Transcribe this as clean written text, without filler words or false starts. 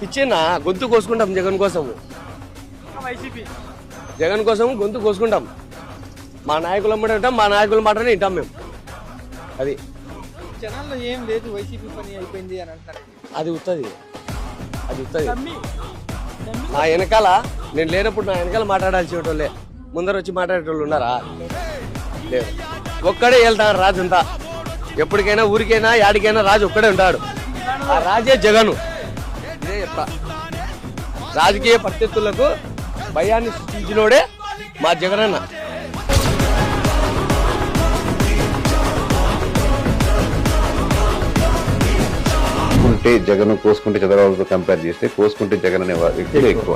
ఇచ్చేనా గొంతు కోసుకుంటాం జగన్ కోసము. వైసీపీ జగన్ కోసం గొంతు కోసుకుంటాం. మా నాయకుల మాట వింటాం, మా నాయకుల మాటనే వింటాం మేము. అది జనాల్లో ఏం లేదు, వైసీపీ పని అయిపోయింది అని అంటారు. అది ఉత్తది. నా వెనకాల నేను లేనప్పుడు నా వెనకాల మాట్లాడాల్సి వాళ్ళే ముందర వచ్చి మాట్లాడేటోళ్ళు ఉన్నారా? లేదు. ఒక్కడే వెళ్తాను రాజు అంతా. ఎప్పటికైనా ఊరికైనా యాడికైనా రాజు ఒక్కడే ఉంటాడు. ఆ రాజే జగను. ఇదే చెప్తా. రాజకీయ పరిస్థితులకు భయాన్ని సృష్టించినోడే మా జగనన్న. జగన్ కోసుకుంటే చంద్రబాబుతో కంపేర్ చేస్తే కోసుకుంటే జగన్ అనే వ్యక్తులు ఎక్కువ.